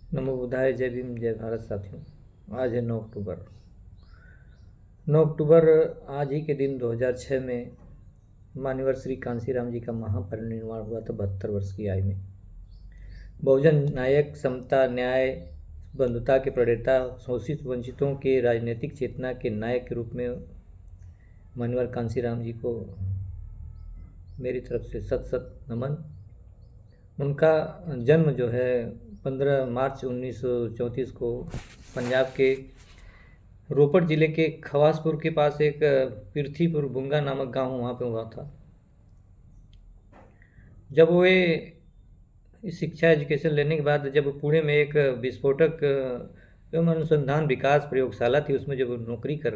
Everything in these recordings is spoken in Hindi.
नमो बुद्धाय, जय भीम, जय भारत। साथियों, आज है 9 अक्टूबर। 9 अक्टूबर आज ही के दिन 2006 में मान्यवर श्री कांशीराम जी का महापरिनिर्वाण हुआ था 72 वर्ष की आयु में। बहुजन नायक, समता, न्याय, बंधुता के प्रणेता, शोषित वंचितों के राजनीतिक चेतना के नायक के रूप में मान्यवर कांशीराम जी को मेरी तरफ से सत सत नमन। उनका जन्म जो है 15 मार्च 1934 को पंजाब के रोपड़ ज़िले के खवासपुर के पास एक पृथ्वीपुर बुंगा नामक गांव वहाँ पे हुआ था। जब वे शिक्षा एजुकेशन लेने के बाद जब पुणे में एक विस्फोटक एवं अनुसंधान विकास प्रयोगशाला थी, उसमें जब नौकरी कर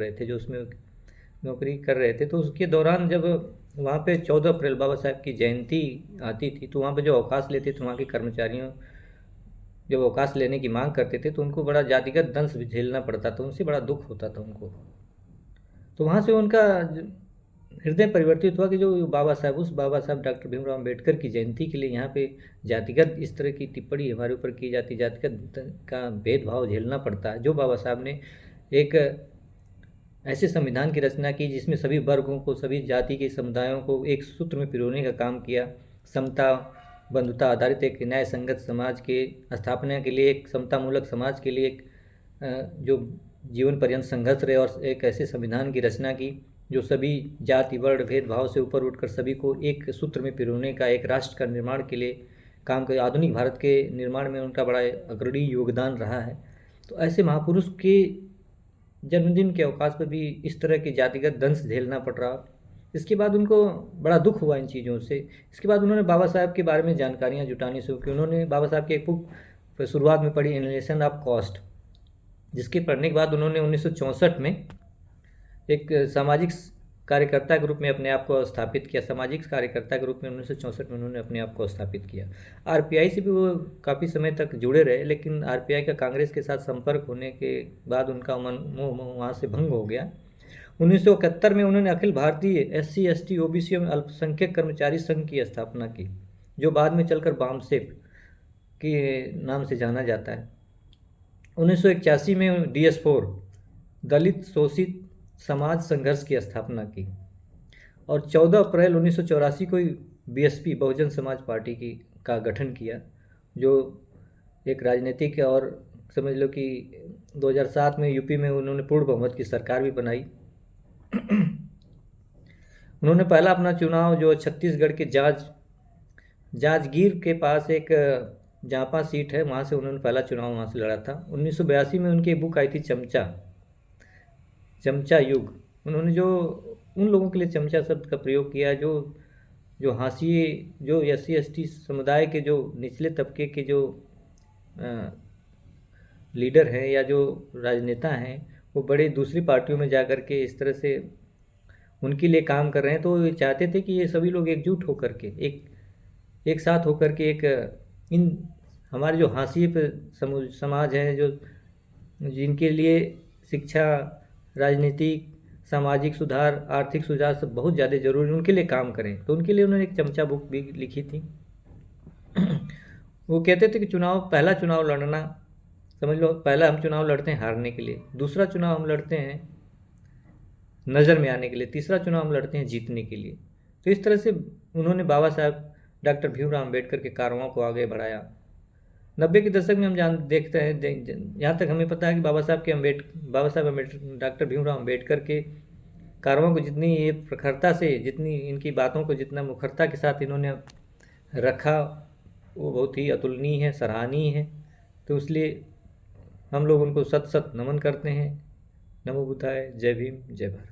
रहे थे, तो उसके दौरान जब वहाँ पे 14 अप्रैल बाबा साहब की जयंती आती थी, तो वहाँ पे जो अवकाश लेते थे वहाँ के कर्मचारियों, जब अवकाश लेने की मांग करते थे तो उनको बड़ा जातिगत दंश भी झेलना पड़ता था, उनसे बड़ा दुख होता था उनको। तो वहाँ से उनका हृदय परिवर्तित हुआ कि जो उस बाबा साहब डॉक्टर भीमराव अम्बेडकर की जयंती के लिए यहाँ पे जातिगत इस तरह की टिप्पणी हमारे ऊपर की जाती, जातिगत का भेदभाव झेलना पड़ता है। जो बाबा साहब ने एक ऐसे संविधान की रचना की जिसमें सभी वर्गों को, सभी जाति के समुदायों को एक सूत्र में पिरोने का काम किया, समता बंधुता आधारित एक न्याय संगत समाज के स्थापना के लिए, एक समतामूलक समाज के लिए एक जो जीवन पर्यंत संघर्ष रहे, और एक ऐसे संविधान की रचना की जो सभी जाति वर्ण भेदभाव से ऊपर उठकर सभी को एक सूत्र में पिरोने का, एक राष्ट्र का निर्माण के लिए काम कर, आधुनिक भारत के निर्माण में उनका बड़ा अग्रणी योगदान रहा है। तो ऐसे महापुरुष के जन्मदिन के अवकाश पर भी इस तरह के जातिगत दंश झेलना पड़ रहा। इसके बाद उनको बड़ा दुख हुआ इन चीज़ों से। इसके बाद उन्होंने बाबा साहब के बारे में जानकारियाँ जुटानी शुरू की। उन्होंने बाबा साहब की एक बुक शुरुआत में पढ़ी, एनालिसिस ऑफ कॉस्ट, जिसके पढ़ने के बाद उन्होंने 1964 में एक सामाजिक कार्यकर्ता के रूप में अपने आप को स्थापित किया। सामाजिक कार्यकर्ता के रूप में 1964 में उन्होंने अपने आप को स्थापित किया। आरपीआई से भी वो काफ़ी समय तक जुड़े रहे, लेकिन आरपीआई का कांग्रेस के साथ संपर्क होने के बाद उनका मन वहाँ से भंग हो गया। 1971 में उन्होंने Akhil Bharatiya SC ST OBC एवं अल्पसंख्यक कर्मचारी संघ की स्थापना की, जो बाद में चलकर बामसेप के नाम से जाना जाता है। 1981 में DS4 दलित शोषित समाज संघर्ष की स्थापना की, और 14 अप्रैल 1984 को BSP बहुजन समाज पार्टी का गठन किया, जो एक राजनीतिक, और समझ लो कि 2007 में यूपी में उन्होंने पूर्ण बहुमत की सरकार भी बनाई। उन्होंने पहला अपना चुनाव जो छत्तीसगढ़ के जांजगीर के पास एक जांपा सीट है, वहाँ से उन्होंने पहला चुनाव वहाँ से लड़ा था। 1982 में उनकी बुक आई थी चमचा युग। उन्होंने जो उन लोगों के लिए चमचा शब्द का प्रयोग किया जो हाशिए, जो SC ST समुदाय के जो निचले तबके के जो लीडर हैं या जो राजनेता हैं, वो बड़े दूसरी पार्टियों में जा कर के इस तरह से उनके लिए काम कर रहे हैं। तो ये चाहते थे कि ये सभी लोग एकजुट होकर के एक साथ होकर के एक इन हमारे जो हाशिए पे समाज है, जो जिनके लिए शिक्षा, राजनीतिक, सामाजिक सुधार, आर्थिक सुधार सब बहुत ज़्यादा जरूरी, उनके लिए काम करें। तो उनके लिए उन्होंने एक चमचा बुक भी लिखी थी। वो कहते थे कि पहला चुनाव लड़ना, समझ लो, पहला हम चुनाव लड़ते हैं हारने के लिए, दूसरा चुनाव हम लड़ते हैं नज़र में आने के लिए, तीसरा चुनाव हम लड़ते हैं जीतने के लिए। तो इस तरह से उन्होंने बाबा साहब डॉक्टर भीमराव अम्बेडकर के कार्यों को आगे बढ़ाया। 90 के दशक में हम देखते हैं, यहाँ तक हमें पता है कि बाबा साहब अम्बेडकर, डॉक्टर भीमराव अम्बेडकर के कार्यों को जितनी ये प्रखरता से, जितनी इनकी बातों को जितना मुखरता के साथ इन्होंने रखा, वो बहुत ही अतुलनीय है, सराहनीय है। तो इसलिए हम लोग उनको सत सत नमन करते हैं। नमो बुद्धाय, जय भीम, जय भारत।